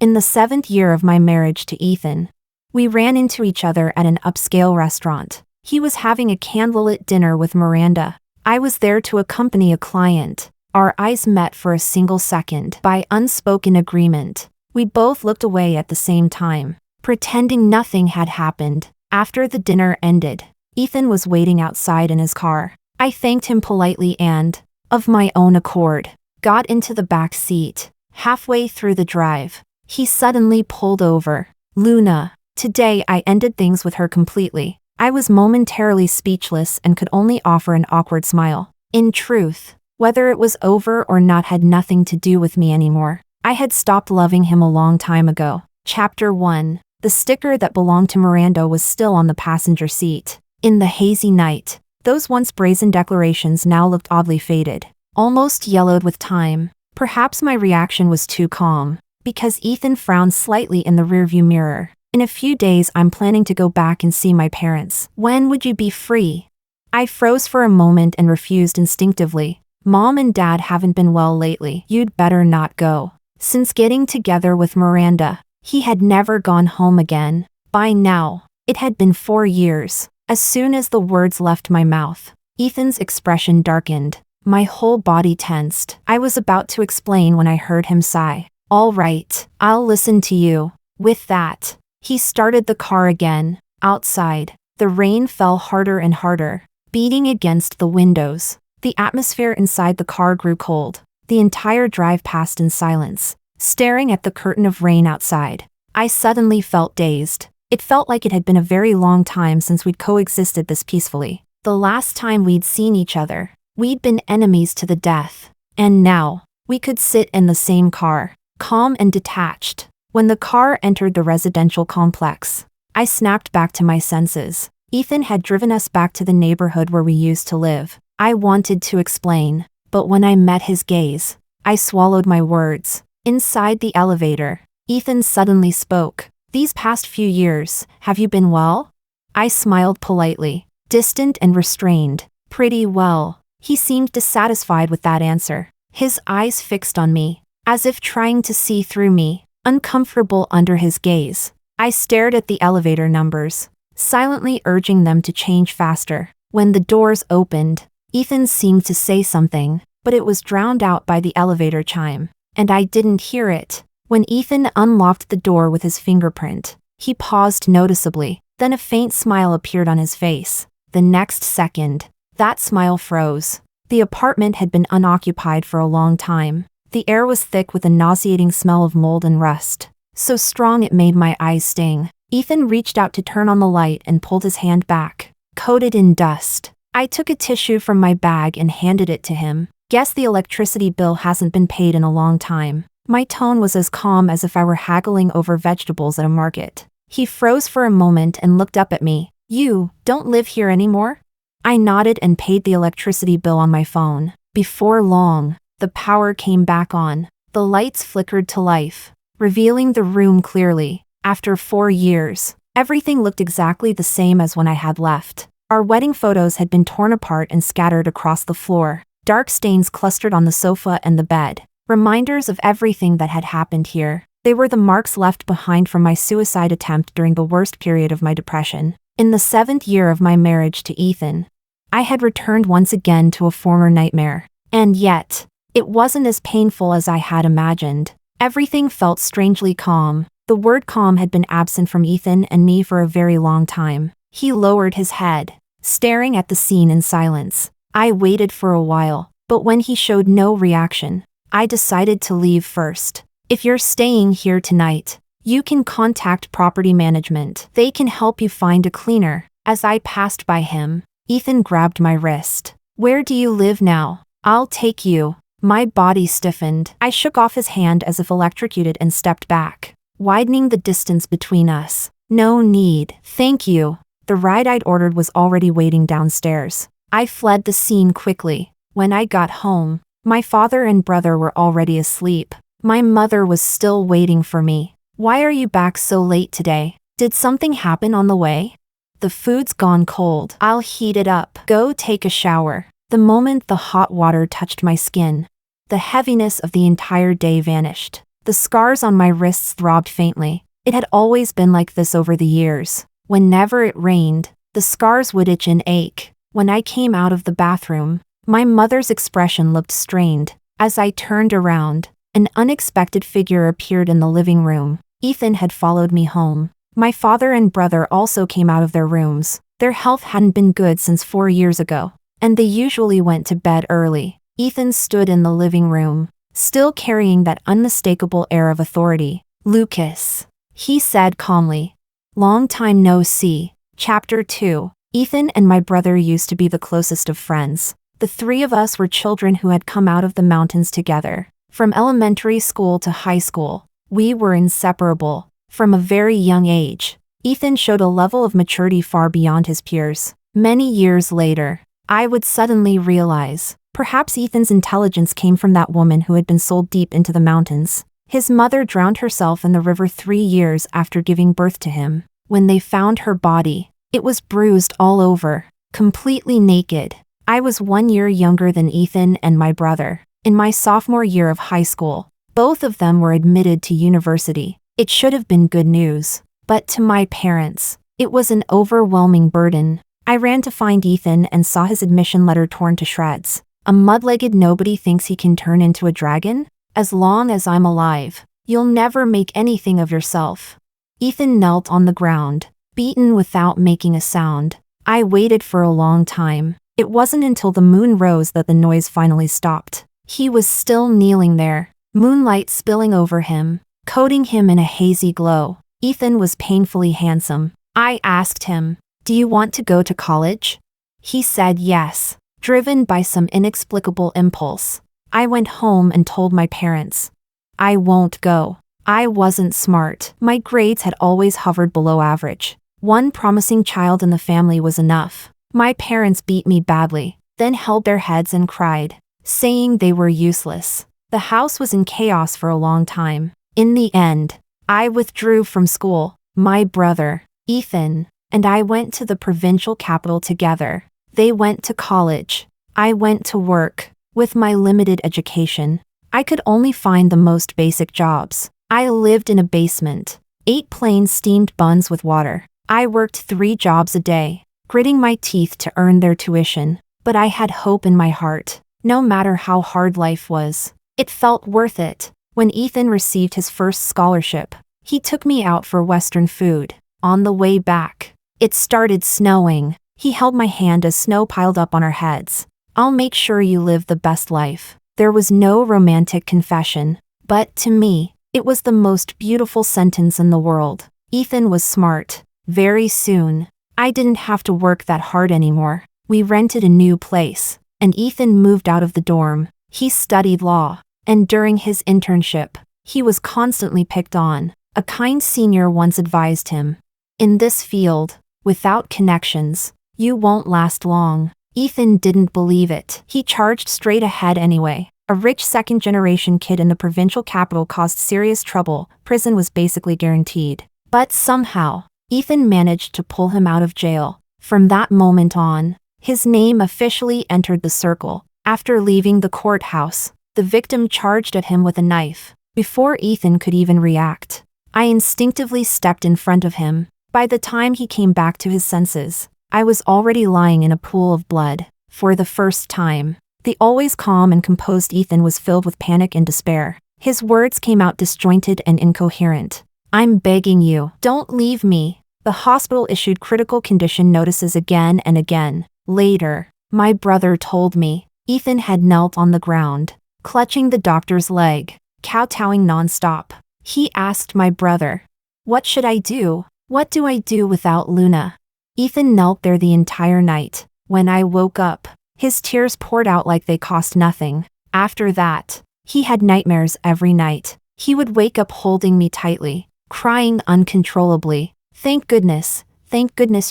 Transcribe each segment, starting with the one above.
In the 7th year of my marriage to Ethan, we ran into each other at an upscale restaurant. He was having a candlelit dinner with Miranda. I was there to accompany a client. Our eyes met for a single second. By unspoken agreement, we both looked away at the same time, pretending nothing had happened. After the dinner ended, Ethan was waiting outside in his car. I thanked him politely and, of my own accord, got into the back seat. Halfway through the drive, he suddenly pulled over. Luna. Today I ended things with her completely. I was momentarily speechless and could only offer an awkward smile. In truth, whether it was over or not had nothing to do with me anymore. I had stopped loving him a long time ago. Chapter 1. The sticker that belonged to Miranda was still on the passenger seat. In the hazy night, those once brazen declarations now looked oddly faded, almost yellowed with time. Perhaps my reaction was too calm, because Ethan frowned slightly in the rearview mirror. In a few days I'm planning to go back and see my parents. When would you be free? I froze for a moment and refused instinctively. Mom and Dad haven't been well lately. You'd better not go. Since getting together with Miranda, he had never gone home again. By now, it had been 4 years. As soon as the words left my mouth, Ethan's expression darkened. My whole body tensed. I was about to explain when I heard him sigh. All right, I'll listen to you. With that, he started the car again. Outside, the rain fell harder and harder, beating against the windows. The atmosphere inside the car grew cold. The entire drive passed in silence, staring at the curtain of rain outside. I suddenly felt dazed. It felt like it had been a very long time since we'd coexisted this peacefully. The last time we'd seen each other, we'd been enemies to the death. And now, we could sit in the same car, calm and detached. When the car entered the residential complex, I snapped back to my senses. Ethan had driven us back to the neighborhood where we used to live. I wanted to explain, but when I met his gaze, I swallowed my words. Inside the elevator, Ethan suddenly spoke. These past few years, have you been well? I smiled politely, distant and restrained. Pretty well. He seemed dissatisfied with that answer, his eyes fixed on me, as if trying to see through me, uncomfortable under his gaze. I stared at the elevator numbers, silently urging them to change faster. When the doors opened, Ethan seemed to say something, but it was drowned out by the elevator chime, and I didn't hear it. When Ethan unlocked the door with his fingerprint, he paused noticeably, then a faint smile appeared on his face. The next second, that smile froze. The apartment had been unoccupied for a long time. The air was thick with a nauseating smell of mold and rust, so strong it made my eyes sting. Ethan reached out to turn on the light and pulled his hand back, coated in dust. I took a tissue from my bag and handed it to him. Guess the electricity bill hasn't been paid in a long time. My tone was as calm as if I were haggling over vegetables at a market. He froze for a moment and looked up at me. You don't live here anymore? I nodded and paid the electricity bill on my phone. Before long, the power came back on. The lights flickered to life, revealing the room clearly. After 4 years, everything looked exactly the same as when I had left. Our wedding photos had been torn apart and scattered across the floor. Dark stains clustered on the sofa and the bed, reminders of everything that had happened here. They were the marks left behind from my suicide attempt during the worst period of my depression. In the 7th year of my marriage to Ethan, I had returned once again to a former nightmare. And yet, it wasn't as painful as I had imagined. Everything felt strangely calm. The word calm had been absent from Ethan and me for a very long time. He lowered his head, staring at the scene in silence. I waited for a while, but when he showed no reaction, I decided to leave first. If you're staying here tonight, you can contact property management. They can help you find a cleaner. As I passed by him, Ethan grabbed my wrist. Where do you live now? I'll take you. My body stiffened. I shook off his hand as if electrocuted and stepped back, widening the distance between us. No need. Thank you. The ride I'd ordered was already waiting downstairs. I fled the scene quickly. When I got home, my father and brother were already asleep. My mother was still waiting for me. Why are you back so late today? Did something happen on the way? The food's gone cold. I'll heat it up. Go take a shower. The moment the hot water touched my skin, the heaviness of the entire day vanished. The scars on my wrists throbbed faintly. It had always been like this over the years. Whenever it rained, the scars would itch and ache. When I came out of the bathroom, my mother's expression looked strained. As I turned around, an unexpected figure appeared in the living room. Ethan had followed me home. My father and brother also came out of their rooms. Their health hadn't been good since 4 years ago, and they usually went to bed early. Ethan stood in the living room, still carrying that unmistakable air of authority. "Lucas," he said calmly. "Long time no see." Chapter 2. Ethan and my brother used to be the closest of friends. The three of us were children who had come out of the mountains together. From elementary school to high school, we were inseparable. From a very young age, Ethan showed a level of maturity far beyond his peers. Many years later, I would suddenly realize, perhaps Ethan's intelligence came from that woman who had been sold deep into the mountains. His mother drowned herself in the river 3 years after giving birth to him. When they found her body, it was bruised all over, completely naked. I was 1 year younger than Ethan and my brother. In my sophomore year of high school, both of them were admitted to university. It should have been good news, but to my parents, it was an overwhelming burden. I ran to find Ethan and saw his admission letter torn to shreds. "A mud-legged nobody thinks he can turn into a dragon? As long as I'm alive, you'll never make anything of yourself." Ethan knelt on the ground, beaten without making a sound. I waited for a long time. It wasn't until the moon rose that the noise finally stopped. He was still kneeling there, moonlight spilling over him, coating him in a hazy glow. Ethan was painfully handsome. I asked him, "Do you want to go to college?" He said yes, driven by some inexplicable impulse. I went home and told my parents. I won't go. I wasn't smart. My grades had always hovered below average. One promising child in the family was enough. My parents beat me badly, then held their heads and cried, saying they were useless. The house was in chaos for a long time. In the end, I withdrew from school. My brother, Ethan, and I went to the provincial capital together. They went to college. I went to work. With my limited education, I could only find the most basic jobs. I lived in a basement, ate plain steamed buns with water. I worked 3 jobs a day, gritting my teeth to earn their tuition. But I had hope in my heart. No matter how hard life was, it felt worth it. When Ethan received his first scholarship, he took me out for Western food. On the way back, it started snowing. He held my hand as snow piled up on our heads. "I'll make sure you live the best life." There was no romantic confession, but to me, it was the most beautiful sentence in the world. Ethan was smart. Very soon, I didn't have to work that hard anymore. We rented a new place, and Ethan moved out of the dorm. He studied law, and during his internship, he was constantly picked on. A kind senior once advised him, "In this field, without connections, you won't last long." Ethan didn't believe it. He charged straight ahead anyway. A rich second-generation kid in the provincial capital caused serious trouble. Prison was basically guaranteed. But somehow, Ethan managed to pull him out of jail. From that moment on, his name officially entered the circle. After leaving the courthouse, the victim charged at him with a knife. Before Ethan could even react, I instinctively stepped in front of him. By the time he came back to his senses, I was already lying in a pool of blood. For the first time, the always calm and composed Ethan was filled with panic and despair. His words came out disjointed and incoherent. "I'm begging you, don't leave me." The hospital issued critical condition notices again and again. Later, my brother told me, Ethan had knelt on the ground, clutching the doctor's leg, kowtowing nonstop. He asked my brother, "What should I do? What do I do without Luna?" Ethan knelt there the entire night. When I woke up, his tears poured out like they cost nothing. After that, he had nightmares every night. He would wake up holding me tightly, crying uncontrollably. Thank goodness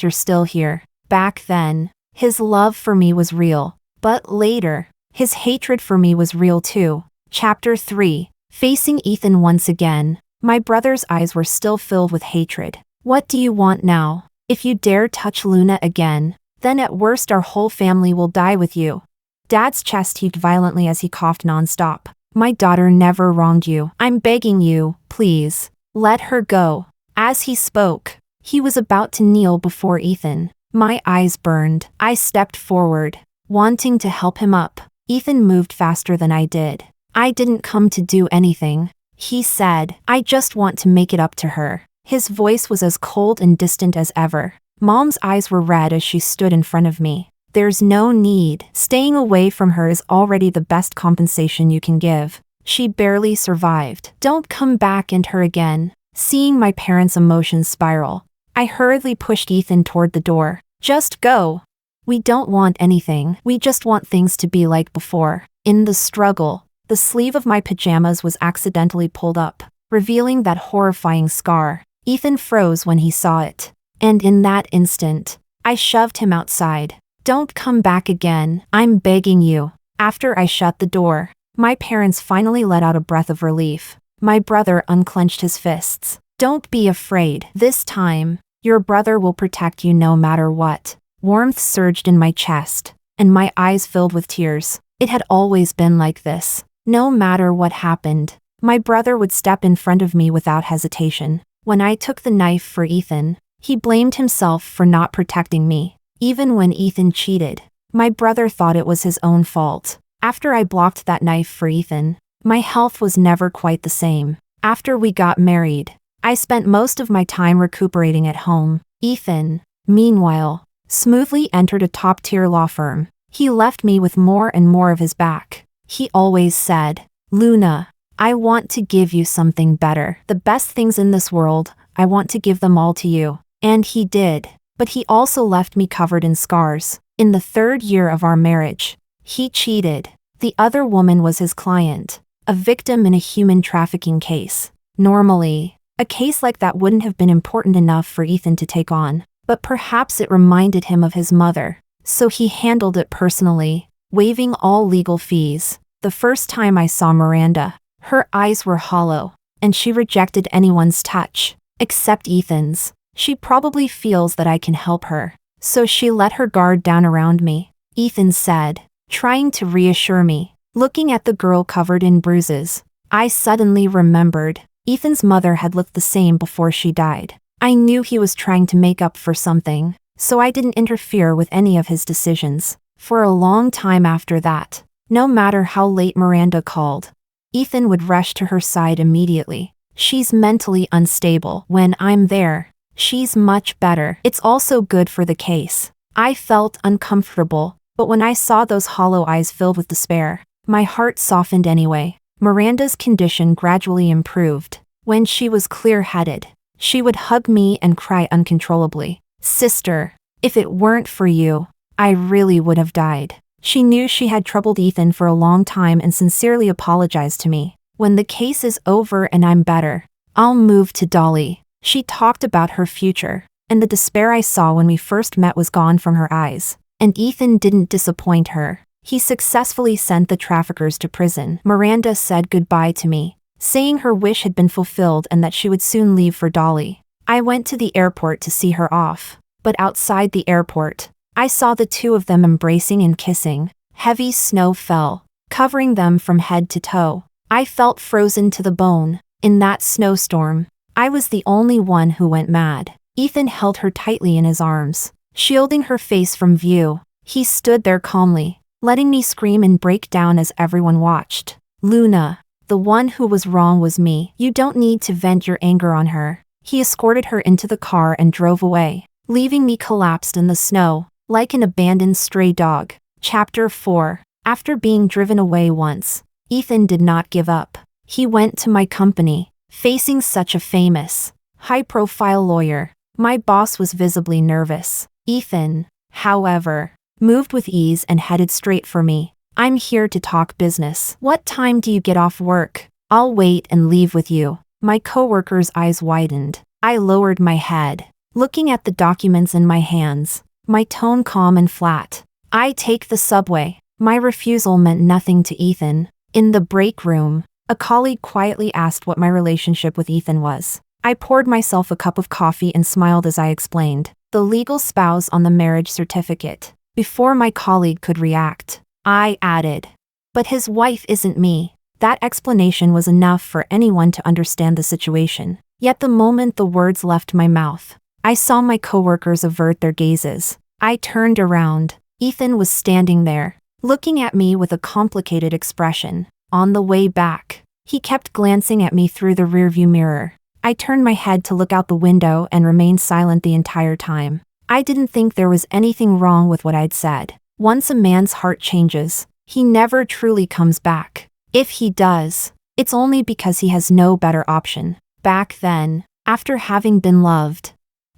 you're still here." Back then, his love for me was real. But later, his hatred for me was real too. Chapter 3. Facing Ethan once again, my brother's eyes were still filled with hatred. "What do you want now? If you dare touch Luna again, then at worst our whole family will die with you." Dad's chest heaved violently as he coughed nonstop. My daughter never wronged you. I'm begging you, please. Let her go. As he spoke, he was about to kneel before Ethan. My eyes burned. I stepped forward, wanting to help him up. Ethan moved faster than I did. I didn't come to do anything, he said. I just want to make it up to her. His voice was as cold and distant as ever. Mom's eyes were red as she stood in front of me. There's no need. Staying away from her is already the best compensation you can give. She barely survived. Don't come back and her again. Seeing my parents' emotions spiral, I hurriedly pushed Ethan toward the door. Just go. We don't want anything. We just want things to be like before. In the struggle, the sleeve of my pajamas was accidentally pulled up, revealing that horrifying scar. Ethan froze when he saw it. And in that instant, I shoved him outside. Don't come back again. I'm begging you. After I shut the door, my parents finally let out a breath of relief. My brother unclenched his fists. Don't be afraid. This time, your brother will protect you no matter what. Warmth surged in my chest, and my eyes filled with tears. It had always been like this. No matter what happened, my brother would step in front of me without hesitation. When I took the knife for Ethan, he blamed himself for not protecting me. Even when Ethan cheated, my brother thought it was his own fault. After I blocked that knife for Ethan, my health was never quite the same. After we got married, I spent most of my time recuperating at home. Ethan, meanwhile, smoothly entered a top-tier law firm. He left me with more and more of his back. He always said, "Luna, I want to give you something better. The best things in this world, I want to give them all to you." And he did. But he also left me covered in scars. In the 3rd year of our marriage, he cheated. The other woman was his client, a victim in a human trafficking case. Normally, a case like that wouldn't have been important enough for Ethan to take on, but perhaps it reminded him of his mother, so he handled it personally, waiving all legal fees. The first time I saw Miranda, her eyes were hollow, and she rejected anyone's touch, except Ethan's. She probably feels that I can help her, so she let her guard down around me, Ethan said, trying to reassure me. Looking at the girl covered in bruises, I suddenly remembered Ethan's mother had looked the same before she died. I knew he was trying to make up for something, so I didn't interfere with any of his decisions. For a long time after that, no matter how late Miranda called, Ethan would rush to her side immediately. She's mentally unstable. When I'm there, she's much better. It's also good for the case. I felt uncomfortable, but when I saw those hollow eyes filled with despair, my heart softened anyway. Miranda's condition gradually improved. When she was clear-headed, she would hug me and cry uncontrollably. "Sister, if it weren't for you, I really would have died." She knew she had troubled Ethan for a long time and sincerely apologized to me. "When the case is over and I'm better, I'll move to Dolly." She talked about her future, and the despair I saw when we first met was gone from her eyes. And Ethan didn't disappoint her. He successfully sent the traffickers to prison. Miranda said goodbye to me, saying her wish had been fulfilled and that she would soon leave for Dolly. I went to the airport to see her off, but outside the airport, I saw the two of them embracing and kissing. Heavy snow fell, covering them from head to toe. I felt frozen to the bone. In that snowstorm, I was the only one who went mad. Ethan held her tightly in his arms, shielding her face from view. He stood there calmly, letting me scream and break down as everyone watched. "Luna, the one who was wrong was me. You don't need to vent your anger on her." He escorted her into the car and drove away, leaving me collapsed in the snow, like an abandoned stray dog. Chapter 4. After being driven away once, Ethan did not give up. He went to my company, facing such a famous, high-profile lawyer. My boss was visibly nervous. Ethan, however, moved with ease and headed straight for me. "I'm here to talk business. What time do you get off work? I'll wait and leave with you." My coworker's eyes widened. I lowered my head, looking at the documents in my hands, my tone calm and flat. "I take the subway." My refusal meant nothing to Ethan. In the break room, a colleague quietly asked what my relationship with Ethan was. I poured myself a cup of coffee and smiled as I explained. "The legal spouse on the marriage certificate." Before my colleague could react, I added, "But his wife isn't me." That explanation was enough for anyone to understand the situation. Yet the moment the words left my mouth, I saw my coworkers avert their gazes. I turned around. Ethan was standing there, looking at me with a complicated expression. On the way back, he kept glancing at me through the rearview mirror. I turned my head to look out the window and remained silent the entire time. I didn't think there was anything wrong with what I'd said. Once a man's heart changes, he never truly comes back. If he does, it's only because he has no better option. Back then, after having been loved,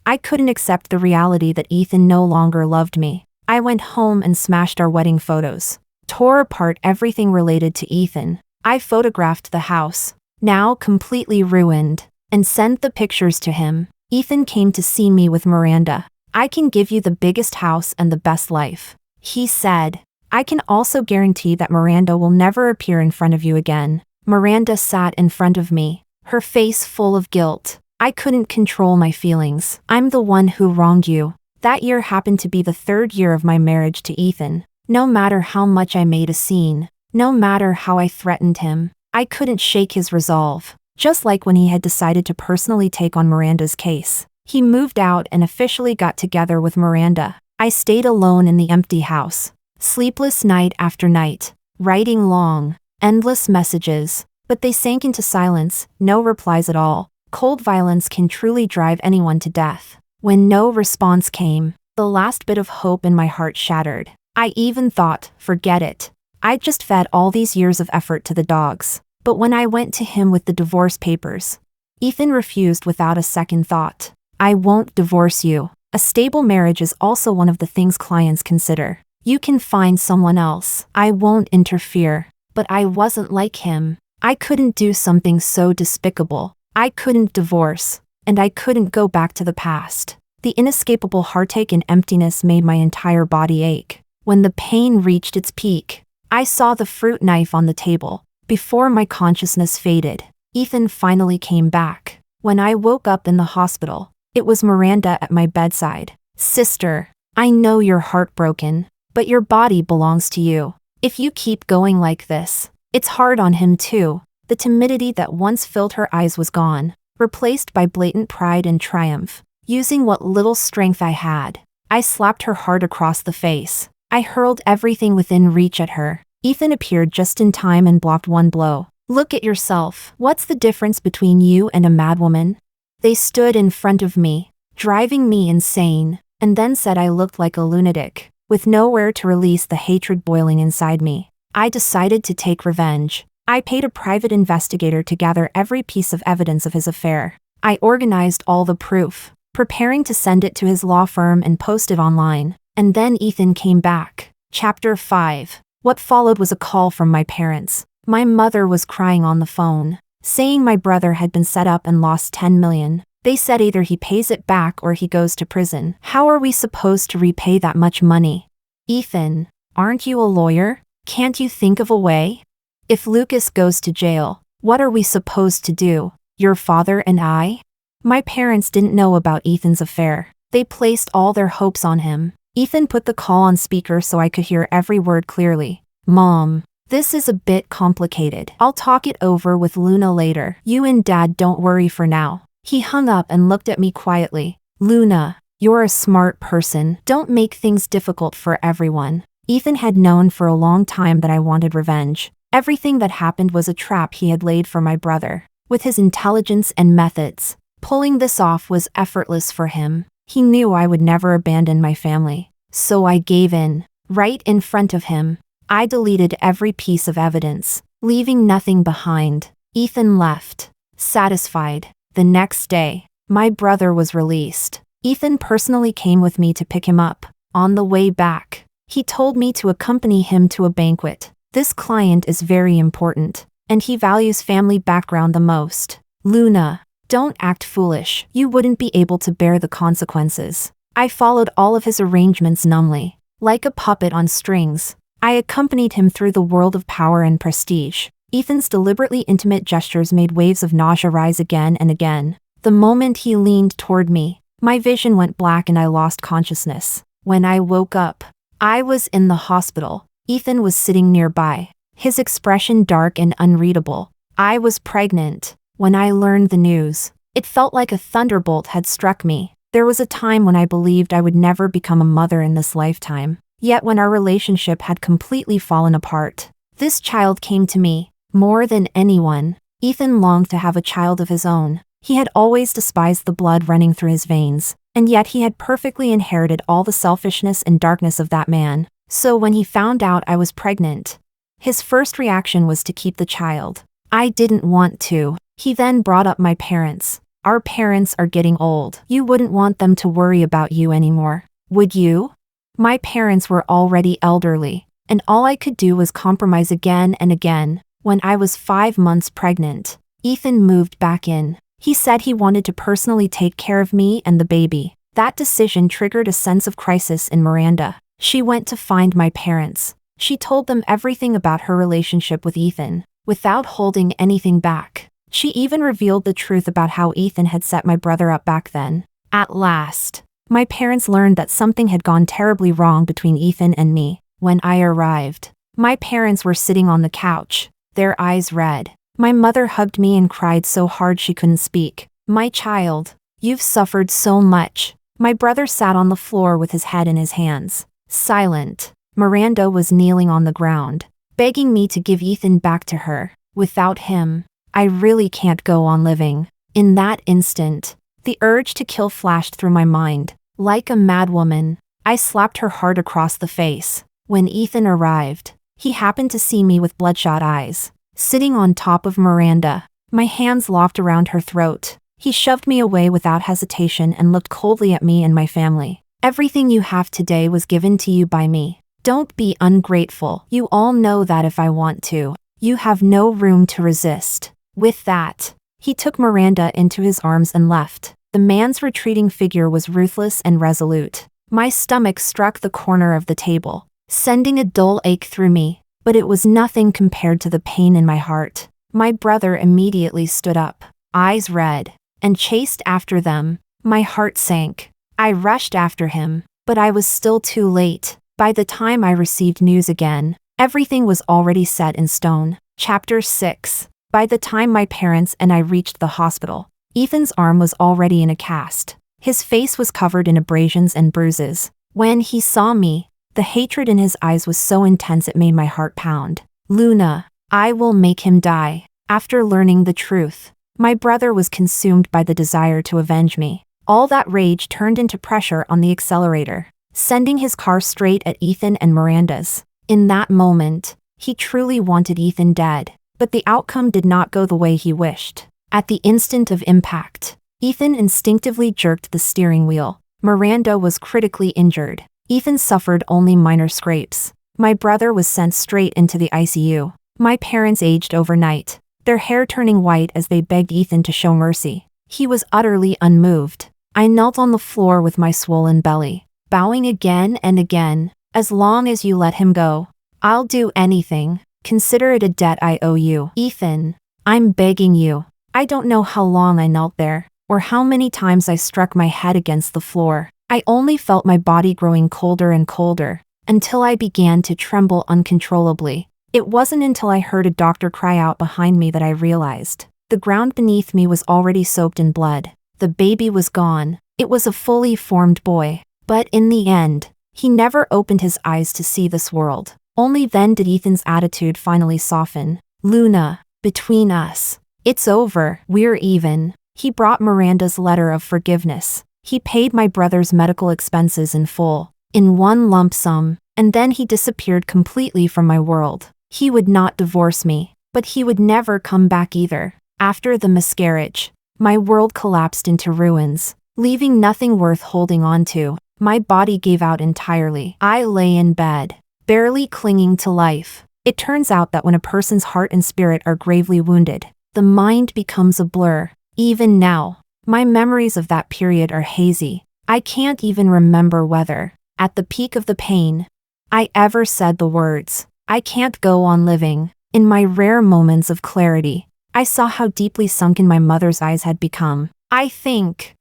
I couldn't accept the reality that Ethan no longer loved me. I went home and smashed our wedding photos, tore apart everything related to Ethan. I photographed the house, now completely ruined, and sent the pictures to him. Ethan came to see me with Miranda. I can give you the biggest house and the best life, he said. I can also guarantee that Miranda will never appear in front of you again. Miranda sat in front of me, her face full of guilt. I couldn't control my feelings. I'm the one who wronged you. That year happened to be the 3rd year of my marriage to Ethan. No matter how much I made a scene, no matter how I threatened him, I couldn't shake his resolve. Just like when he had decided to personally take on Miranda's case. He moved out and officially got together with Miranda. I stayed alone in the empty house, sleepless night after night, writing long, endless messages, but they sank into silence, no replies at all. Cold violence can truly drive anyone to death. When no response came, the last bit of hope in my heart shattered. I even thought, forget it. I'd just fed all these years of effort to the dogs. But when I went to him with the divorce papers, Ethan refused without a second thought. I won't divorce you. A stable marriage is also one of the things clients consider. You can find someone else. I won't interfere. But I wasn't like him. I couldn't do something so despicable. I couldn't divorce, and I couldn't go back to the past. The inescapable heartache and emptiness made my entire body ache. When the pain reached its peak, I saw the fruit knife on the table. Before my consciousness faded, Ethan finally came back. When I woke up in the hospital, it was Miranda at my bedside. Sister, I know you're heartbroken, but your body belongs to you. If you keep going like this, it's hard on him too. The timidity that once filled her eyes was gone, replaced by blatant pride and triumph. Using what little strength I had, I slapped her hard across the face. I hurled everything within reach at her. Ethan appeared just in time and blocked one blow. Look at yourself. What's the difference between you and a madwoman? They stood in front of me, driving me insane, and then said I looked like a lunatic, with nowhere to release the hatred boiling inside me. I decided to take revenge. I paid a private investigator to gather every piece of evidence of his affair. I organized all the proof, preparing to send it to his law firm and post it online. And then Ethan came back. Chapter 5. What followed was a call from my parents. My mother was crying on the phone, saying my brother had been set up and lost 10 million. They said either he pays it back or he goes to prison. How are we supposed to repay that much money? Ethan, aren't you a lawyer? Can't you think of a way? If Lucas goes to jail, what are we supposed to do? Your father and I? My parents didn't know about Ethan's affair. They placed all their hopes on him. Ethan put the call on speaker so I could hear every word clearly. Mom, this is a bit complicated. I'll talk it over with Luna later. You and Dad don't worry for now. He hung up and looked at me quietly. Luna, you're a smart person. Don't make things difficult for everyone. Ethan had known for a long time that I wanted revenge. Everything that happened was a trap he had laid for my brother. With his intelligence and methods, pulling this off was effortless for him. He knew I would never abandon my family. So I gave in. Right in front of him, I deleted every piece of evidence, leaving nothing behind. Ethan left, satisfied. The next day, my brother was released. Ethan personally came with me to pick him up. On the way back, he told me to accompany him to a banquet. This client is very important, and he values family background the most. Luna, don't act foolish. You wouldn't be able to bear the consequences. I followed all of his arrangements numbly, like a puppet on strings. I accompanied him through the world of power and prestige. Ethan's deliberately intimate gestures made waves of nausea rise again and again. The moment he leaned toward me, my vision went black and I lost consciousness. When I woke up, I was in the hospital. Ethan was sitting nearby, his expression dark and unreadable. I was pregnant. When I learned the news, it felt like a thunderbolt had struck me. There was a time when I believed I would never become a mother in this lifetime. Yet when our relationship had completely fallen apart, this child came to me. More than anyone, Ethan longed to have a child of his own. He had always despised the blood running through his veins, and yet he had perfectly inherited all the selfishness and darkness of that man. So when he found out I was pregnant, his first reaction was to keep the child. I didn't want to. He then brought up my parents. Our parents are getting old. You wouldn't want them to worry about you anymore, would you? My parents were already elderly, and all I could do was compromise again and again. When I was 5 months pregnant, Ethan moved back in. He said he wanted to personally take care of me and the baby. That decision triggered a sense of crisis in Miranda. She went to find my parents. She told them everything about her relationship with Ethan, without holding anything back. She even revealed the truth about how Ethan had set my brother up back then. At last, my parents learned that something had gone terribly wrong between Ethan and me. When I arrived, my parents were sitting on the couch, their eyes red. My mother hugged me and cried so hard she couldn't speak. My child, you've suffered so much. My brother sat on the floor with his head in his hands, silent. Miranda was kneeling on the ground, begging me to give Ethan back to her. Without him, I really can't go on living. In that instant, the urge to kill flashed through my mind. Like a madwoman, I slapped her hard across the face. When Ethan arrived, he happened to see me with bloodshot eyes, sitting on top of Miranda, my hands locked around her throat. He shoved me away without hesitation and looked coldly at me and my family. Everything you have today was given to you by me. Don't be ungrateful. You all know that if I want to, you have no room to resist. With that, he took Miranda into his arms and left. The man's retreating figure was ruthless and resolute. My stomach struck the corner of the table, sending a dull ache through me, but it was nothing compared to the pain in my heart. My brother immediately stood up, eyes red, and chased after them. My heart sank. I rushed after him, but I was still too late. By the time I received news again, everything was already set in stone. Chapter 6. By the time my parents and I reached the hospital, Ethan's arm was already in a cast. His face was covered in abrasions and bruises. When he saw me, the hatred in his eyes was so intense it made my heart pound. Luna, I will make him die. After learning the truth, my brother was consumed by the desire to avenge me. All that rage turned into pressure on the accelerator, sending his car straight at Ethan and Miranda's. In that moment, he truly wanted Ethan dead, but the outcome did not go the way he wished. At the instant of impact, Ethan instinctively jerked the steering wheel. Miranda was critically injured. Ethan suffered only minor scrapes. My brother was sent straight into the ICU. My parents aged overnight, their hair turning white as they begged Ethan to show mercy. He was utterly unmoved. I knelt on the floor with my swollen belly, bowing again and again. As long as you let him go, I'll do anything. Consider it a debt I owe you. Ethan, I'm begging you. I don't know how long I knelt there, or how many times I struck my head against the floor. I only felt my body growing colder and colder, until I began to tremble uncontrollably. It wasn't until I heard a doctor cry out behind me that I realized. The ground beneath me was already soaked in blood. The baby was gone. It was a fully formed boy. But in the end, he never opened his eyes to see this world. Only then did Ethan's attitude finally soften. Luna, between us, it's over. We're even. He brought Miranda's letter of forgiveness. He paid my brother's medical expenses in full, in one lump sum, and then he disappeared completely from my world. He would not divorce me, but he would never come back either. After the miscarriage, my world collapsed into ruins, leaving nothing worth holding on to. My body gave out entirely. I lay in bed, barely clinging to life. It turns out that when a person's heart and spirit are gravely wounded, the mind becomes a blur. Even now, my memories of that period are hazy. I can't even remember whether, at the peak of the pain, I ever said the words, "I can't go on living." In my rare moments of clarity, I saw how deeply sunken my mother's eyes had become. I think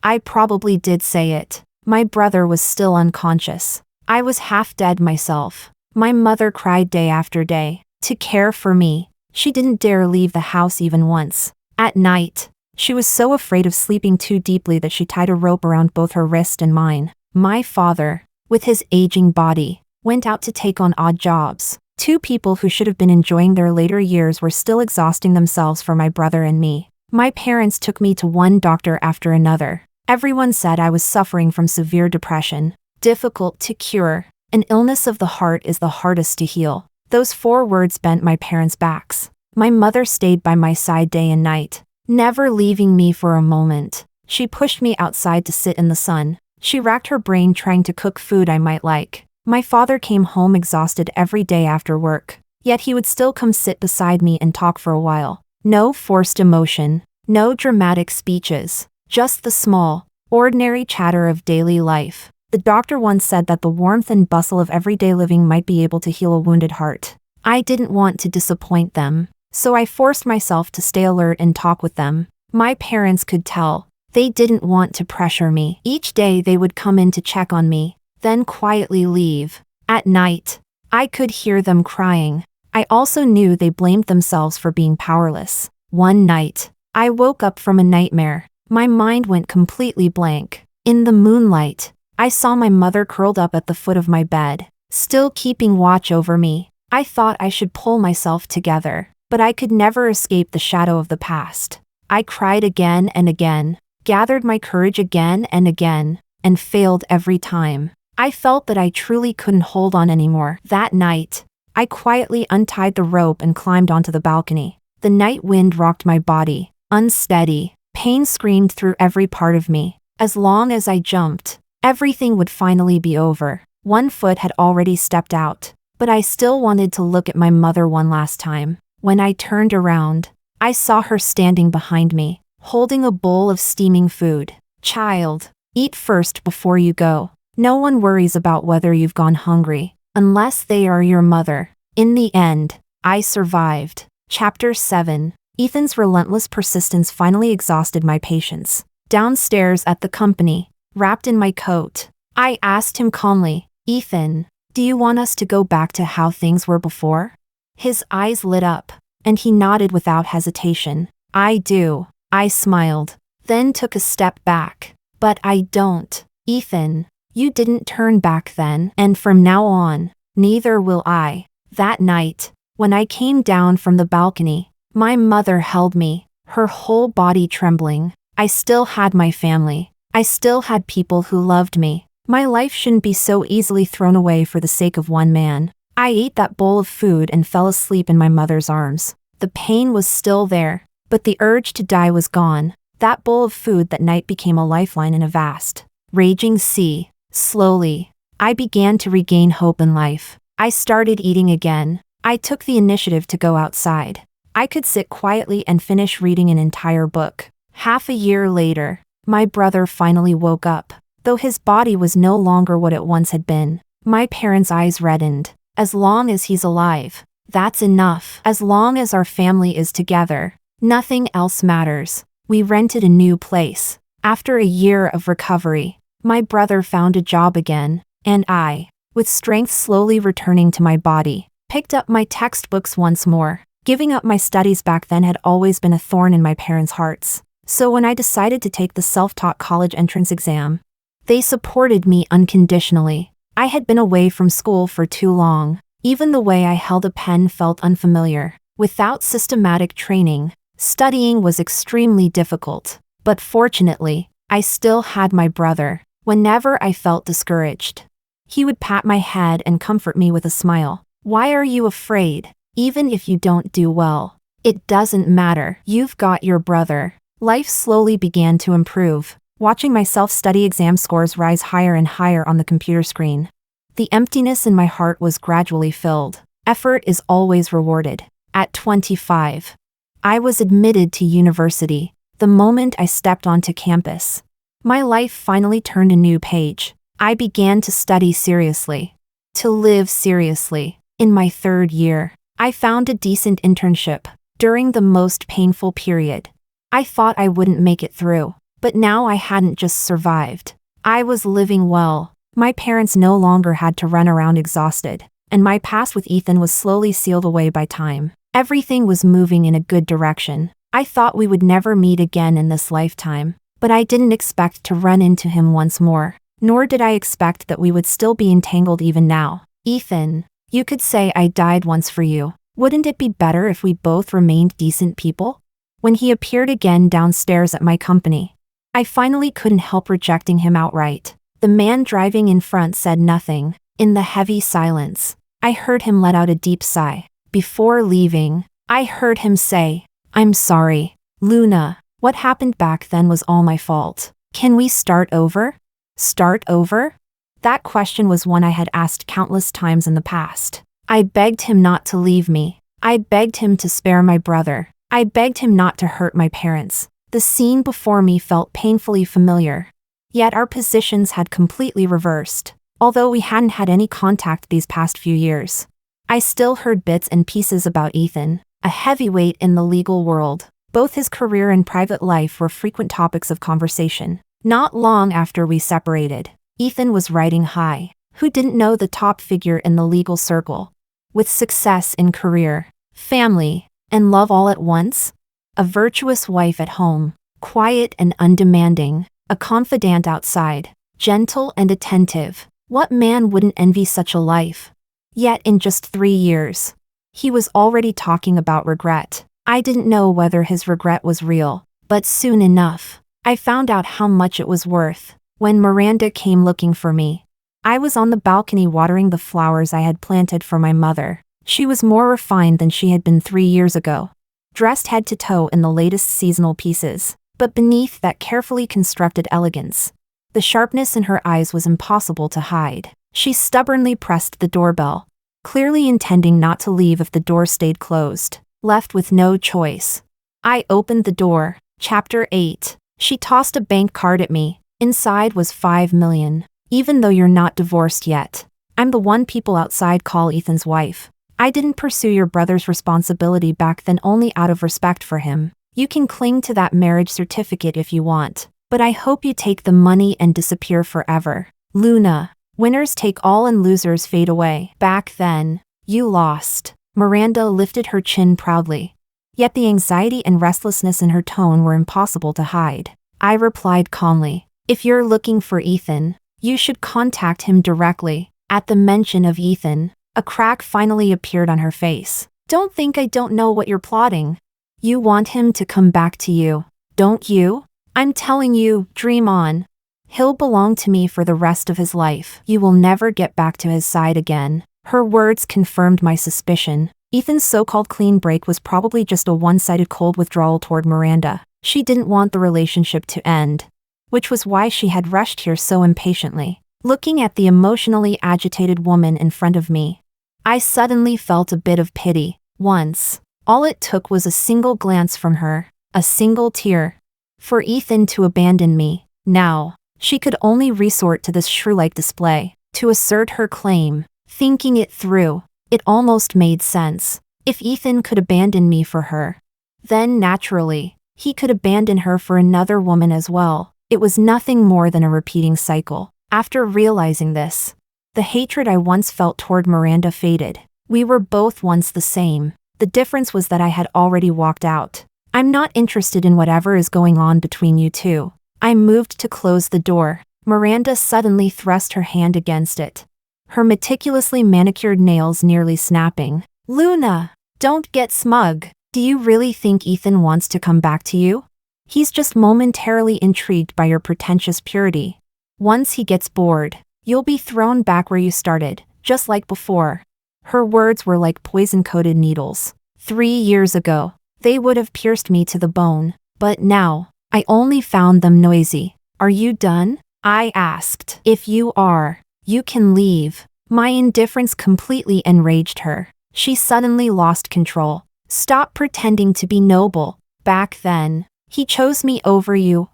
I probably did say it. My brother was still unconscious. I was half dead myself. My mother cried day after day. to care for me. She didn't dare leave the house even once. At night, she was so afraid of sleeping too deeply that she tied a rope around both her wrist and mine. My father, with his aging body, went out to take on odd jobs. Two people who should have been enjoying their later years were still exhausting themselves for my brother and me. My parents took me to one doctor after another. Everyone said I was suffering from severe depression, difficult to cure. An illness of the heart is the hardest to heal. Those 4 words bent my parents' backs. My mother stayed by my side day and night, never leaving me for a moment. She pushed me outside to sit in the sun. She racked her brain trying to cook food I might like. My father came home exhausted every day after work, yet he would still come sit beside me and talk for a while. No forced emotion, no dramatic speeches, just the small, ordinary chatter of daily life. The doctor once said that the warmth and bustle of everyday living might be able to heal a wounded heart. I didn't want to disappoint them, so I forced myself to stay alert and talk with them. My parents could tell. They didn't want to pressure me. Each day they would come in to check on me, then quietly leave. At night, I could hear them crying. I also knew they blamed themselves for being powerless. One night, I woke up from a nightmare. My mind went completely blank. In the moonlight, I saw my mother curled up at the foot of my bed, still keeping watch over me. I thought I should pull myself together, but I could never escape the shadow of the past. I cried again and again, gathered my courage again, and failed every time. I felt that I truly couldn't hold on anymore. That night, I quietly untied the rope and climbed onto the balcony. The night wind rocked my body, unsteady. Pain screamed through every part of me. As long as I jumped, everything would finally be over. One foot had already stepped out, but I still wanted to look at my mother one last time. When I turned around, I saw her standing behind me, holding a bowl of steaming food. "Child, eat first before you go. No one worries about whether you've gone hungry, unless they are your mother." In the end, I survived. Chapter 7. Ethan's relentless persistence finally exhausted my patience. Downstairs at the company, wrapped in my coat, I asked him calmly, "Ethan, do you want us to go back to how things were before?" His eyes lit up, and he nodded without hesitation. "I do." I smiled, then took a step back. "But I don't, Ethan. You didn't turn back then, and from now on, neither will I." That night, when I came down from the balcony, my mother held me, her whole body trembling. I still had my family. I still had people who loved me. My life shouldn't be so easily thrown away for the sake of one man. I ate that bowl of food and fell asleep in my mother's arms. The pain was still there, but the urge to die was gone. That bowl of food that night became a lifeline in a vast, raging sea. Slowly, I began to regain hope in life. I started eating again. I took the initiative to go outside. I could sit quietly and finish reading an entire book. Half a year later, my brother finally woke up. Though his body was no longer what it once had been, my parents' eyes reddened. As long as he's alive, that's enough. As long as our family is together, nothing else matters. We rented a new place. After a year of recovery, my brother found a job again, and I, with strength slowly returning to my body, picked up my textbooks once more. Giving up my studies back then had always been a thorn in my parents' hearts. So when I decided to take the self-taught college entrance exam, they supported me unconditionally. I had been away from school for too long. Even the way I held a pen felt unfamiliar. Without systematic training, studying was extremely difficult. But fortunately, I still had my brother. Whenever I felt discouraged, he would pat my head and comfort me with a smile. "Why are you afraid? Even if you don't do well, it doesn't matter. You've got your brother." Life slowly began to improve, watching my self-study exam scores rise higher and higher on the computer screen. The emptiness in my heart was gradually filled. Effort is always rewarded. At 25, I was admitted to university. The moment I stepped onto campus, my life finally turned a new page. I began to study seriously, to live seriously. In my 3rd year, I found a decent internship. During the most painful period, I thought I wouldn't make it through, but now I hadn't just survived. I was living well. My parents no longer had to run around exhausted. and my past with Ethan was slowly sealed away by time. Everything was moving in a good direction. I thought we would never meet again in this lifetime, but I didn't expect to run into him once more, nor did I expect that we would still be entangled even now. Ethan, you could say I died once for you. Wouldn't it be better if we both remained decent people? When he appeared again downstairs at my company, I finally couldn't help rejecting him outright. The man driving in front said nothing. In the heavy silence, I heard him let out a deep sigh. Before leaving, I heard him say, "I'm sorry, Luna. What happened back then was all my fault. Can we start over?" Start over? That question was one I had asked countless times in the past. I begged him not to leave me. I begged him to spare my brother. I begged him not to hurt my parents. The scene before me felt painfully familiar. Yet our positions had completely reversed. Although we hadn't had any contact these past few years, I still heard bits and pieces about Ethan, a heavyweight in the legal world. Both his career and private life were frequent topics of conversation. Not long after we separated, Ethan was riding high. Who didn't know the top figure in the legal circle? With success in career, family, and love all at once? A virtuous wife at home, quiet and undemanding, a confidant outside, gentle and attentive. What man wouldn't envy such a life? Yet in just 3 years, he was already talking about regret. I didn't know whether his regret was real, but soon enough, I found out how much it was worth. When Miranda came looking for me, I was on the balcony watering the flowers I had planted for my mother. She was more refined than she had been 3 years ago, dressed head to toe in the latest seasonal pieces, but beneath that carefully constructed elegance, the sharpness in her eyes was impossible to hide. She stubbornly pressed the doorbell, clearly intending not to leave if the door stayed closed. Left with no choice, I opened the door. Chapter 8. She tossed a bank card at me. Inside was $5 million. Even though you're not divorced yet, I'm the one people outside call Ethan's wife. I didn't pursue your brother's responsibility back then only out of respect for him. You can cling to that marriage certificate if you want, but I hope you take the money and disappear forever. Luna. Winners take all and losers fade away. Back then, you lost. Miranda lifted her chin proudly. Yet the anxiety and restlessness in her tone were impossible to hide. I replied calmly, "If you're looking for Ethan, you should contact him directly." At the mention of Ethan, a crack finally appeared on her face. "Don't think I don't know what you're plotting. You want him to come back to you, don't you? I'm telling you, dream on. He'll belong to me for the rest of his life. You will never get back to his side again." Her words confirmed my suspicion. Ethan's so-called clean break was probably just a one-sided cold withdrawal toward Miranda. She didn't want the relationship to end, which was why she had rushed here so impatiently. Looking at the emotionally agitated woman in front of me, I suddenly felt a bit of pity. Once, all it took was a single glance from her, a single tear, for Ethan to abandon me. Now, she could only resort to this shrew-like display to assert her claim. Thinking it through, it almost made sense. If Ethan could abandon me for her, then naturally, he could abandon her for another woman as well. It was nothing more than a repeating cycle. After realizing this, the hatred I once felt toward Miranda faded. We were both once the same. The difference was that I had already walked out. I'm not interested in whatever is going on between you two. I moved to close the door. Miranda suddenly thrust her hand against it, her meticulously manicured nails nearly snapping. "Luna, don't get smug. Do you really think Ethan wants to come back to you? He's just momentarily intrigued by your pretentious purity. Once he gets bored, you'll be thrown back where you started, just like before." Her words were like poison-coated needles. 3 years ago, they would have pierced me to the bone, but now, I only found them noisy. "Are you done?" I asked. "If you are, you can leave." My indifference completely enraged her. She suddenly lost control. "Stop pretending to be noble. Back then, he chose me over you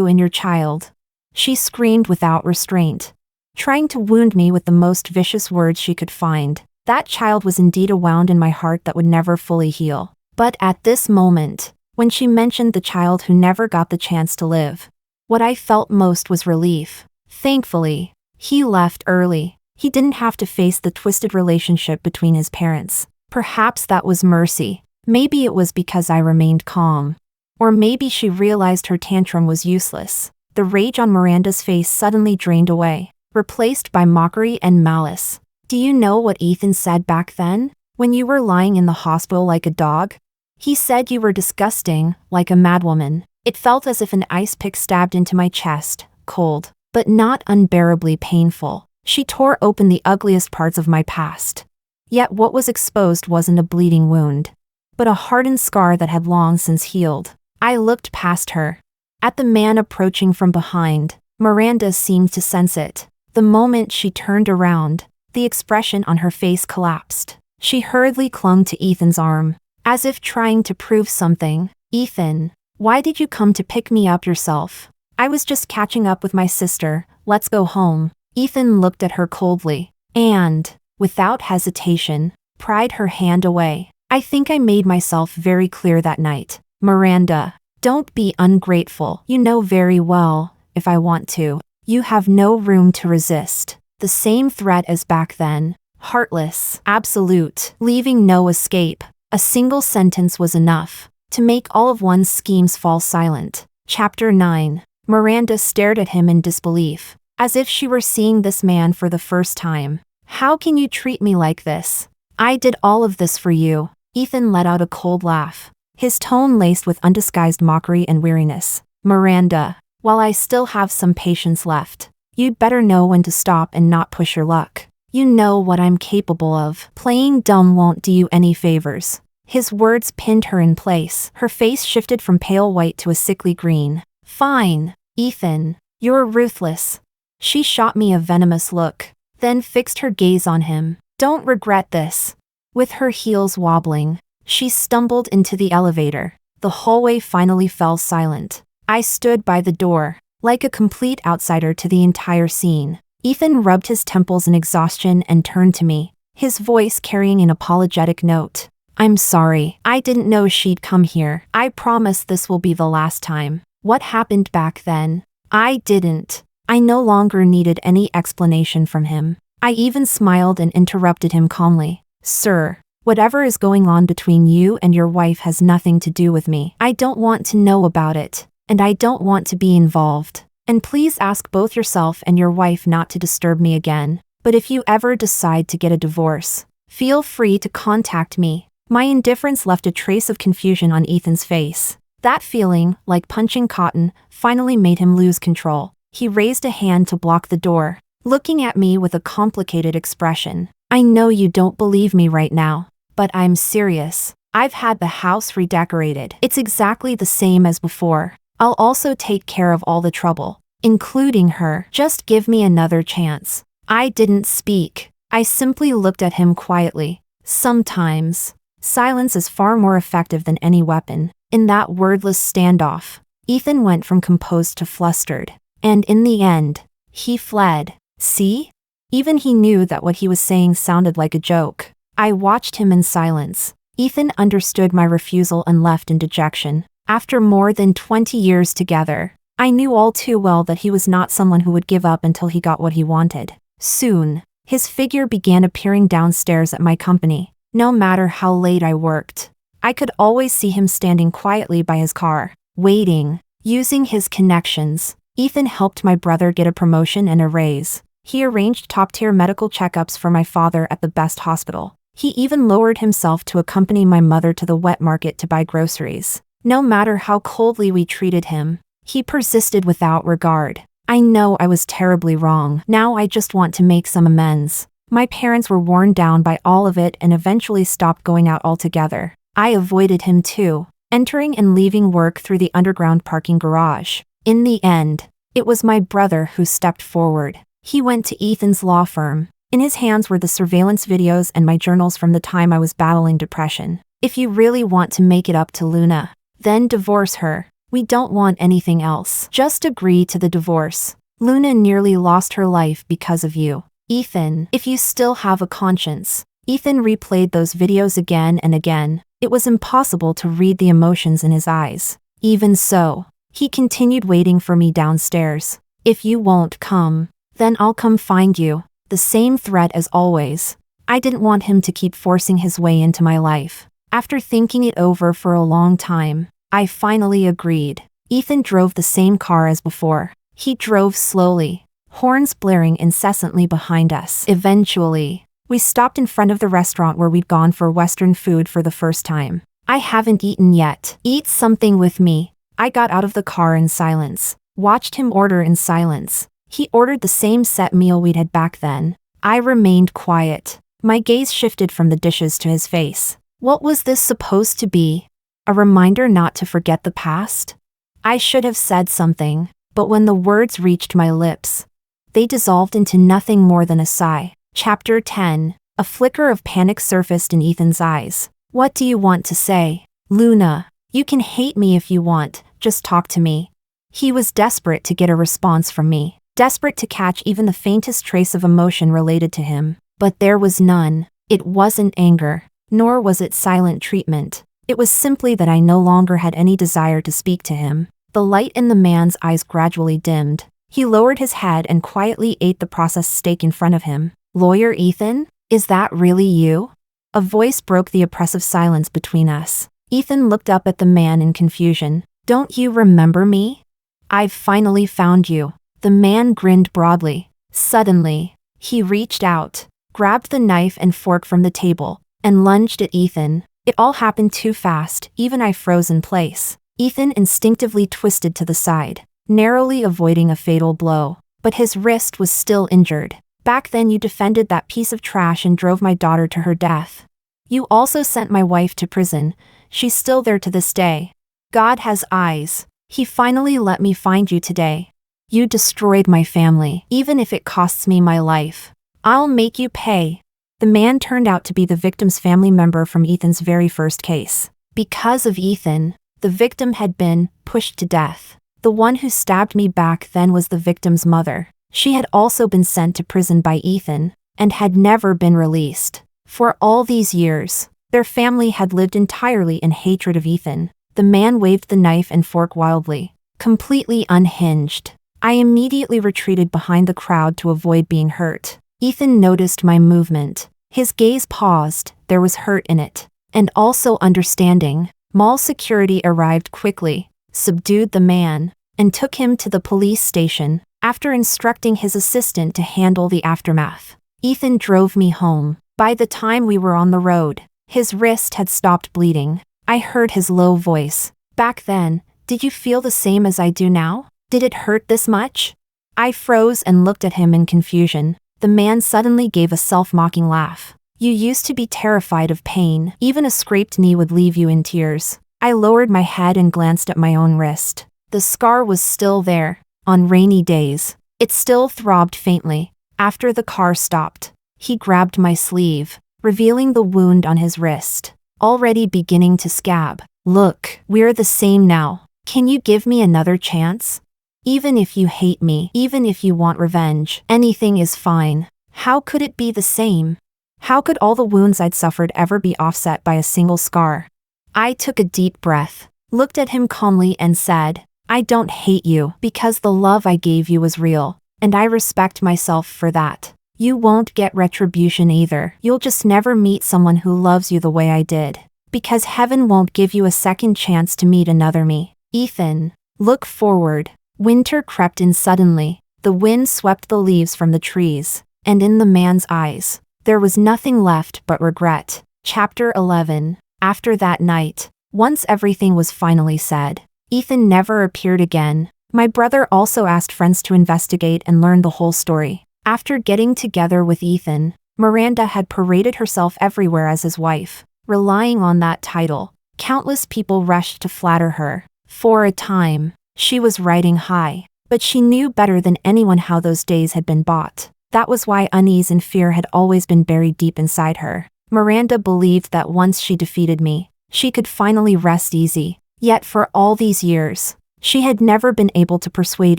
and your child." She screamed without restraint, trying to wound me with the most vicious words she could find. That child was indeed a wound in my heart that would never fully heal. But at this moment, when she mentioned the child who never got the chance to live, what I felt most was relief. Thankfully, he left early. He didn't have to face the twisted relationship between his parents. Perhaps that was mercy. Maybe it was because I remained calm. Or maybe she realized her tantrum was useless. The rage on Miranda's face suddenly drained away, replaced by mockery and malice. Do you know what Ethan said back then, when you were lying in the hospital like a dog? He said you were disgusting, like a madwoman. It felt as if an ice pick stabbed into my chest, cold, but not unbearably painful. She tore open the ugliest parts of my past. Yet what was exposed wasn't a bleeding wound, but a hardened scar that had long since healed. I looked past her. At the man approaching from behind, Miranda seemed to sense it. The moment she turned around, the expression on her face collapsed. She hurriedly clung to Ethan's arm, as if trying to prove something. Ethan, why did you come to pick me up yourself? I was just catching up with my sister. Let's go home. Ethan looked at her coldly, and, without hesitation, pried her hand away. I think I made myself very clear that night. Miranda, don't be ungrateful. You know very well, if I want to, you have no room to resist. The same threat as back then. Heartless, absolute, leaving no escape. A single sentence was enough to make all of one's schemes fall silent. Chapter 9. Miranda stared at him in disbelief, as if she were seeing this man for the first time. How can you treat me like this? I did all of this for you. Ethan let out a cold laugh, his tone laced with undisguised mockery and weariness. Miranda, while I still have some patience left, you'd better know when to stop and not push your luck. You know what I'm capable of. Playing dumb won't do you any favors. His words pinned her in place. Her face shifted from pale white to a sickly green. Fine, Ethan, you're ruthless. She shot me a venomous look, then fixed her gaze on him. Don't regret this. With her heels wobbling, she stumbled into the elevator. The hallway finally fell silent. I stood by the door, like a complete outsider to the entire scene. Ethan rubbed his temples in exhaustion and turned to me, his voice carrying an apologetic note. I'm sorry. I didn't know she'd come here. I promise this will be the last time. What happened back then? I didn't. I no longer needed any explanation from him. I even smiled and interrupted him calmly. Sir, whatever is going on between you and your wife has nothing to do with me. I don't want to know about it, and I don't want to be involved. And please ask both yourself and your wife not to disturb me again. But if you ever decide to get a divorce, feel free to contact me. My indifference left a trace of confusion on Ethan's face. That feeling, like punching cotton, finally made him lose control. He raised a hand to block the door, looking at me with a complicated expression. I know you don't believe me right now, but I'm serious. I've had the house redecorated. It's exactly the same as before. I'll also take care of all the trouble, including her. Just give me another chance. I didn't speak. I simply looked at him quietly. Sometimes, silence is far more effective than any weapon. In that wordless standoff, Ethan went from composed to flustered. And in the end, he fled. See? Even he knew that what he was saying sounded like a joke. I watched him in silence. Ethan understood my refusal and left in dejection. After more than 20 years together, I knew all too well that he was not someone who would give up until he got what he wanted. Soon, his figure began appearing downstairs at my company. No matter how late I worked, I could always see him standing quietly by his car, waiting. Using his connections, Ethan helped my brother get a promotion and a raise. He arranged top-tier medical checkups for my father at the best hospital. He even lowered himself to accompany my mother to the wet market to buy groceries. No matter how coldly we treated him, he persisted without regard. I know I was terribly wrong. Now I just want to make some amends. My parents were worn down by all of it and eventually stopped going out altogether. I avoided him too, entering and leaving work through the underground parking garage. In the end, it was my brother who stepped forward. He went to Ethan's law firm. In his hands were the surveillance videos and my journals from the time I was battling depression. If you really want to make it up to Luna, then divorce her. We don't want anything else. Just agree to the divorce. Luna nearly lost her life because of you. Ethan, if you still have a conscience. Ethan replayed those videos again and again. It was impossible to read the emotions in his eyes. Even so, he continued waiting for me downstairs. If you won't come, then I'll come find you. The same threat as always. I didn't want him to keep forcing his way into my life. After thinking it over for a long time, I finally agreed. Ethan drove the same car as before. He drove slowly, horns blaring incessantly behind us. Eventually, we stopped in front of the restaurant where we'd gone for Western food for the first time. I haven't eaten yet. Eat something with me. I got out of the car in silence, watched him order in silence. He ordered the same set meal we'd had back then. I remained quiet. My gaze shifted from the dishes to his face. What was this supposed to be? A reminder not to forget the past? I should have said something, but when the words reached my lips, they dissolved into nothing more than a sigh. Chapter 10. A flicker of panic surfaced in Ethan's eyes. What do you want to say? Luna, you can hate me if you want, just talk to me. He was desperate to get a response from me, desperate to catch even the faintest trace of emotion related to him. But there was none. It wasn't anger, nor was it silent treatment. It was simply that I no longer had any desire to speak to him. The light in the man's eyes gradually dimmed. He lowered his head and quietly ate the processed steak in front of him. Lawyer Ethan? Is that really you? A voice broke the oppressive silence between us. Ethan looked up at the man in confusion. Don't you remember me? I've finally found you. The man grinned broadly. Suddenly, he reached out, grabbed the knife and fork from the table, and lunged at Ethan. It all happened too fast, even I froze in place. Ethan instinctively twisted to the side, narrowly avoiding a fatal blow. But his wrist was still injured. Back then you defended that piece of trash and drove my daughter to her death. You also sent my wife to prison. She's still there to this day. God has eyes. He finally let me find you today. You destroyed my family, even if it costs me my life. I'll make you pay. The man turned out to be the victim's family member from Ethan's very first case. Because of Ethan, the victim had been pushed to death. The one who stabbed me back then was the victim's mother. She had also been sent to prison by Ethan, and had never been released. For all these years, their family had lived entirely in hatred of Ethan. The man waved the knife and fork wildly, completely unhinged. I immediately retreated behind the crowd to avoid being hurt. Ethan noticed my movement. His gaze paused, there was hurt in it, and also understanding. Mall security arrived quickly, subdued the man, and took him to the police station. After instructing his assistant to handle the aftermath, Ethan drove me home. By the time we were on the road, his wrist had stopped bleeding. I heard his low voice. Back then, did you feel the same as I do now? Did it hurt this much? I froze and looked at him in confusion. The man suddenly gave a self-mocking laugh. You used to be terrified of pain. Even a scraped knee would leave you in tears. I lowered my head and glanced at my own wrist. The scar was still there. On rainy days, it still throbbed faintly. After the car stopped, he grabbed my sleeve, revealing the wound on his wrist, already beginning to scab. Look, we're the same now. Can you give me another chance? Even if you hate me, even if you want revenge, anything is fine. How could it be the same? How could all the wounds I'd suffered ever be offset by a single scar? I took a deep breath, looked at him calmly and said, I don't hate you because the love I gave you was real, and I respect myself for that. You won't get retribution either. You'll just never meet someone who loves you the way I did, because heaven won't give you a second chance to meet another me. Ethan, look forward. Winter crept in suddenly. The wind swept the leaves from the trees, and in the man's eyes, there was nothing left but regret. Chapter 11. After that night, once everything was finally said, Ethan never appeared again. My brother also asked friends to investigate and learn the whole story. After getting together with Ethan, Miranda had paraded herself everywhere as his wife, relying on that title. Countless people rushed to flatter her. For a time, she was riding high, but she knew better than anyone how those days had been bought. That was why unease and fear had always been buried deep inside her. Miranda believed that once she defeated me, she could finally rest easy. Yet for all these years, she had never been able to persuade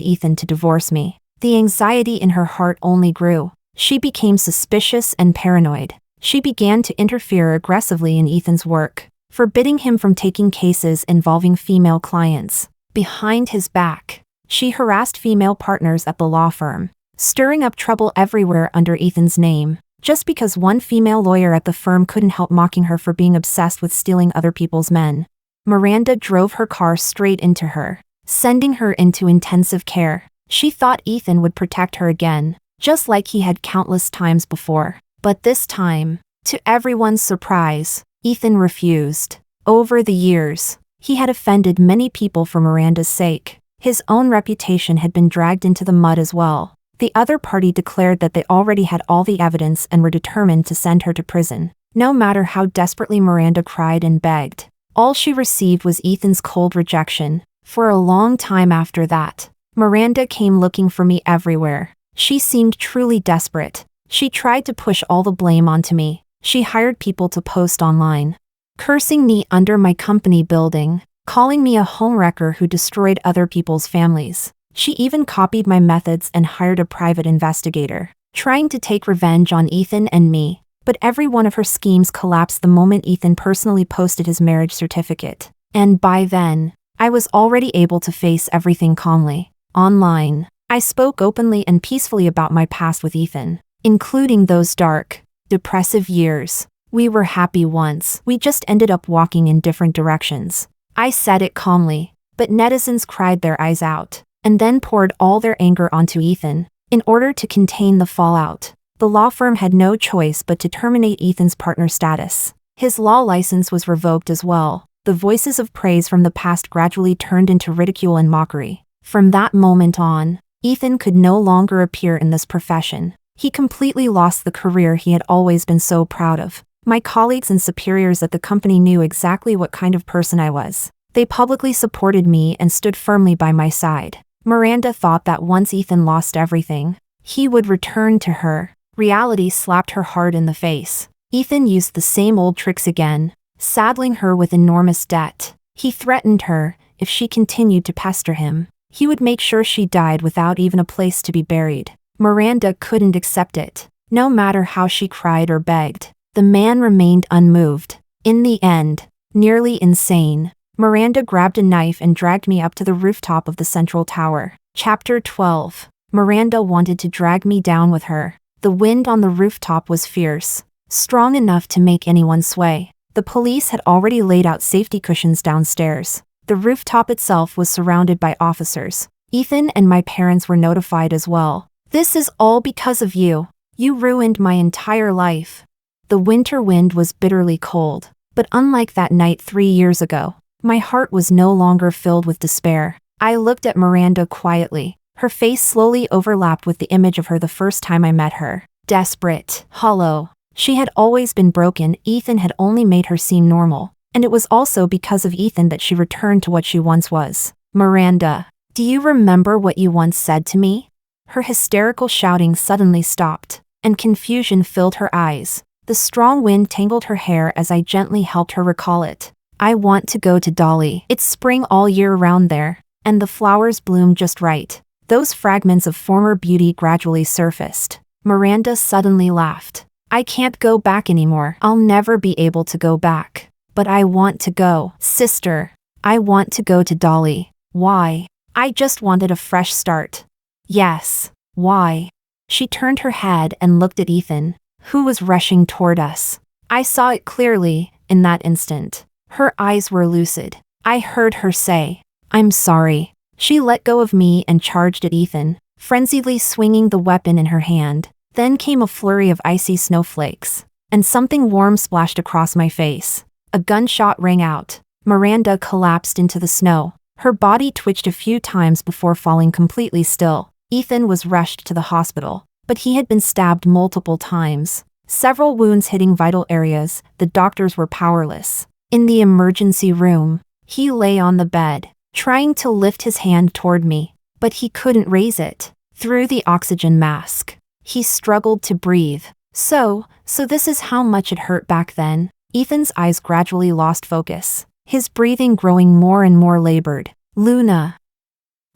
Ethan to divorce me. The anxiety in her heart only grew. She became suspicious and paranoid. She began to interfere aggressively in Ethan's work, forbidding him from taking cases involving female clients. Behind his back, she harassed female partners at the law firm, stirring up trouble everywhere under Ethan's name, just because one female lawyer at the firm couldn't help mocking her for being obsessed with stealing other people's men. Miranda drove her car straight into her, sending her into intensive care. She thought Ethan would protect her again, just like he had countless times before. But this time, to everyone's surprise, Ethan refused. Over the years, he had offended many people for Miranda's sake. His own reputation had been dragged into the mud as well. The other party declared that they already had all the evidence and were determined to send her to prison. No matter how desperately Miranda cried and begged, all she received was Ethan's cold rejection. For a long time after that, Miranda came looking for me everywhere. She seemed truly desperate. She tried to push all the blame onto me. She hired people to post online, cursing me under my company building, calling me a homewrecker who destroyed other people's families. She even copied my methods and hired a private investigator, trying to take revenge on Ethan and me. But every one of her schemes collapsed the moment Ethan personally posted his marriage certificate. And by then, I was already able to face everything calmly. Online, I spoke openly and peacefully about my past with Ethan, including those dark, depressive years. We were happy once. We just ended up walking in different directions. I said it calmly, but netizens cried their eyes out, and then poured all their anger onto Ethan. In order to contain the fallout, the law firm had no choice but to terminate Ethan's partner status. His law license was revoked as well. The voices of praise from the past gradually turned into ridicule and mockery. From that moment on, Ethan could no longer appear in this profession. He completely lost the career he had always been so proud of. My colleagues and superiors at the company knew exactly what kind of person I was. They publicly supported me and stood firmly by my side. Miranda thought that once Ethan lost everything, he would return to her. Reality slapped her hard in the face. Ethan used the same old tricks again, saddling her with enormous debt. He threatened her, if she continued to pester him, he would make sure she died without even a place to be buried. Miranda couldn't accept it. No matter how she cried or begged, the man remained unmoved. In the end, nearly insane, Miranda grabbed a knife and dragged me up to the rooftop of the central tower. Chapter 12. Miranda wanted to drag me down with her. The wind on the rooftop was fierce, strong enough to make anyone sway. The police had already laid out safety cushions downstairs. The rooftop itself was surrounded by officers. Ethan and my parents were notified as well. "This is all because of you. You ruined my entire life." The winter wind was bitterly cold, but unlike that night 3 years ago, my heart was no longer filled with despair. I looked at Miranda quietly. Her face slowly overlapped with the image of her the first time I met her. Desperate, hollow. She had always been broken. Ethan had only made her seem normal, and it was also because of Ethan that she returned to what she once was. "Miranda, do you remember what you once said to me?" Her hysterical shouting suddenly stopped, and confusion filled her eyes. The strong wind tangled her hair as I gently helped her recall it. "I want to go to Dolly. It's spring all year round there, and the flowers bloom just right." Those fragments of former beauty gradually surfaced. Miranda suddenly laughed. "I can't go back anymore. I'll never be able to go back. But I want to go. Sister, I want to go to Dolly." "Why?" "I just wanted a fresh start." "Yes, why?" She turned her head and looked at Ethan, who was rushing toward us. I saw it clearly, in that instant. Her eyes were lucid. I heard her say, "I'm sorry." She let go of me and charged at Ethan, frenziedly swinging the weapon in her hand. Then came a flurry of icy snowflakes, and something warm splashed across my face. A gunshot rang out. Miranda collapsed into the snow. Her body twitched a few times before falling completely still. Ethan was rushed to the hospital, but he had been stabbed multiple times, several wounds hitting vital areas. The doctors were powerless. In the emergency room, he lay on the bed, trying to lift his hand toward me, but he couldn't raise it. Through the oxygen mask, he struggled to breathe. So this is how much it hurt back then. Ethan's eyes gradually lost focus, his breathing growing more and more labored. "Luna.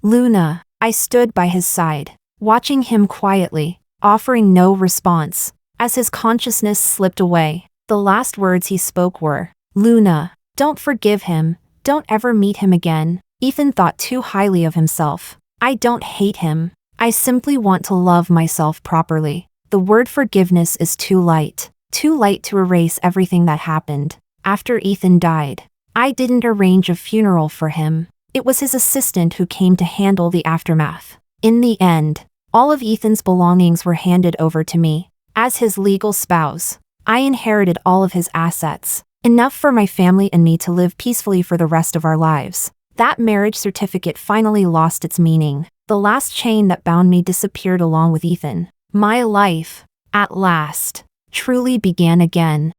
Luna." I stood by his side, watching him quietly, offering no response. As his consciousness slipped away, the last words he spoke were, "Luna, don't forgive him, don't ever meet him again." Ethan thought too highly of himself. "I don't hate him. I simply want to love myself properly. The word forgiveness is too light to erase everything that happened. After Ethan died, I didn't arrange a funeral for him. It was his assistant who came to handle the aftermath. In the end, all of Ethan's belongings were handed over to me. As his legal spouse, I inherited all of his assets, enough for my family and me to live peacefully for the rest of our lives. That marriage certificate finally lost its meaning. The last chain that bound me disappeared along with Ethan. My life, at last, truly began again.